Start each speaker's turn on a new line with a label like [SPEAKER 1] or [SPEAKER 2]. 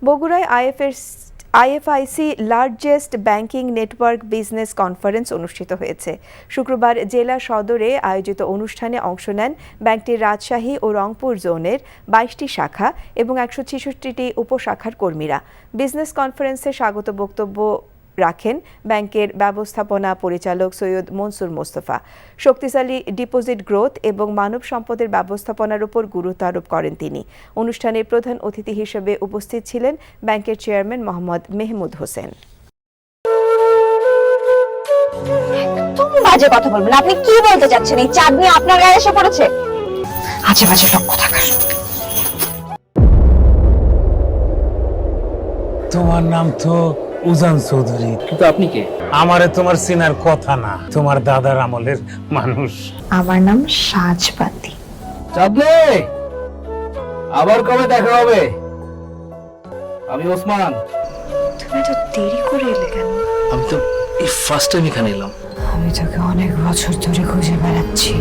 [SPEAKER 1] বগুড়ায় IFIC largest banking network business conference অনুষ্ঠিত হয়েছে। শুক্রবার জেলা সদরে আয়োজিত অনুষ্ঠানে অংশ নেন ব্যাংকটির রাজশাহী ও রংপুর জোনের ২২টি শাখা এবং ১৬৬টি উপশাখার কর্মীরা। বিজনেস কনফারেন্সে স্বাগত বক্তব্য রাখেন ব্যাংকের ব্যবস্থাপনা পরিচালক সৈয়দ মনসুর মোস্তফা। শক্তিশালী ডিপোজিট গ্রোথ এবং মানব সম্পদের ব্যবস্থাপনার উপর গুরুত্ব আরোপ করেন তিনি। অনুষ্ঠানে প্রধান অতিথি হিসেবে উপস্থিত ছিলেন ব্যাংকের চেয়ারম্যান মোহাম্মদ মেহমুদ হোসেন।
[SPEAKER 2] বাজে কথা বলবেন, আপনি কি বলতে চাচ্ছেন? এই চাঁদনি আপনার গায়ে এসে পড়েছে? আজে বাজে লক্ষ্য থাকার।
[SPEAKER 3] তোমার নাম তো উজান চৌধুরী,
[SPEAKER 4] কিন্তু আপনি কে?
[SPEAKER 3] আমারে তোমার চেনার কথা না, তোমার দাদার আমলের মানুষ।
[SPEAKER 2] আমার নাম সাজবাতি।
[SPEAKER 4] চাঁদনি, আবার কবে দেখা হবে? আমি ওসমান।
[SPEAKER 2] তুমি এত দেরি করে এলে কেন?
[SPEAKER 4] আমি তো এই ফার্স্ট টাইম এখানে এলাম।
[SPEAKER 2] আমি তোকে অনেক বছর ধরে খুঁজে বেড়াচ্ছি।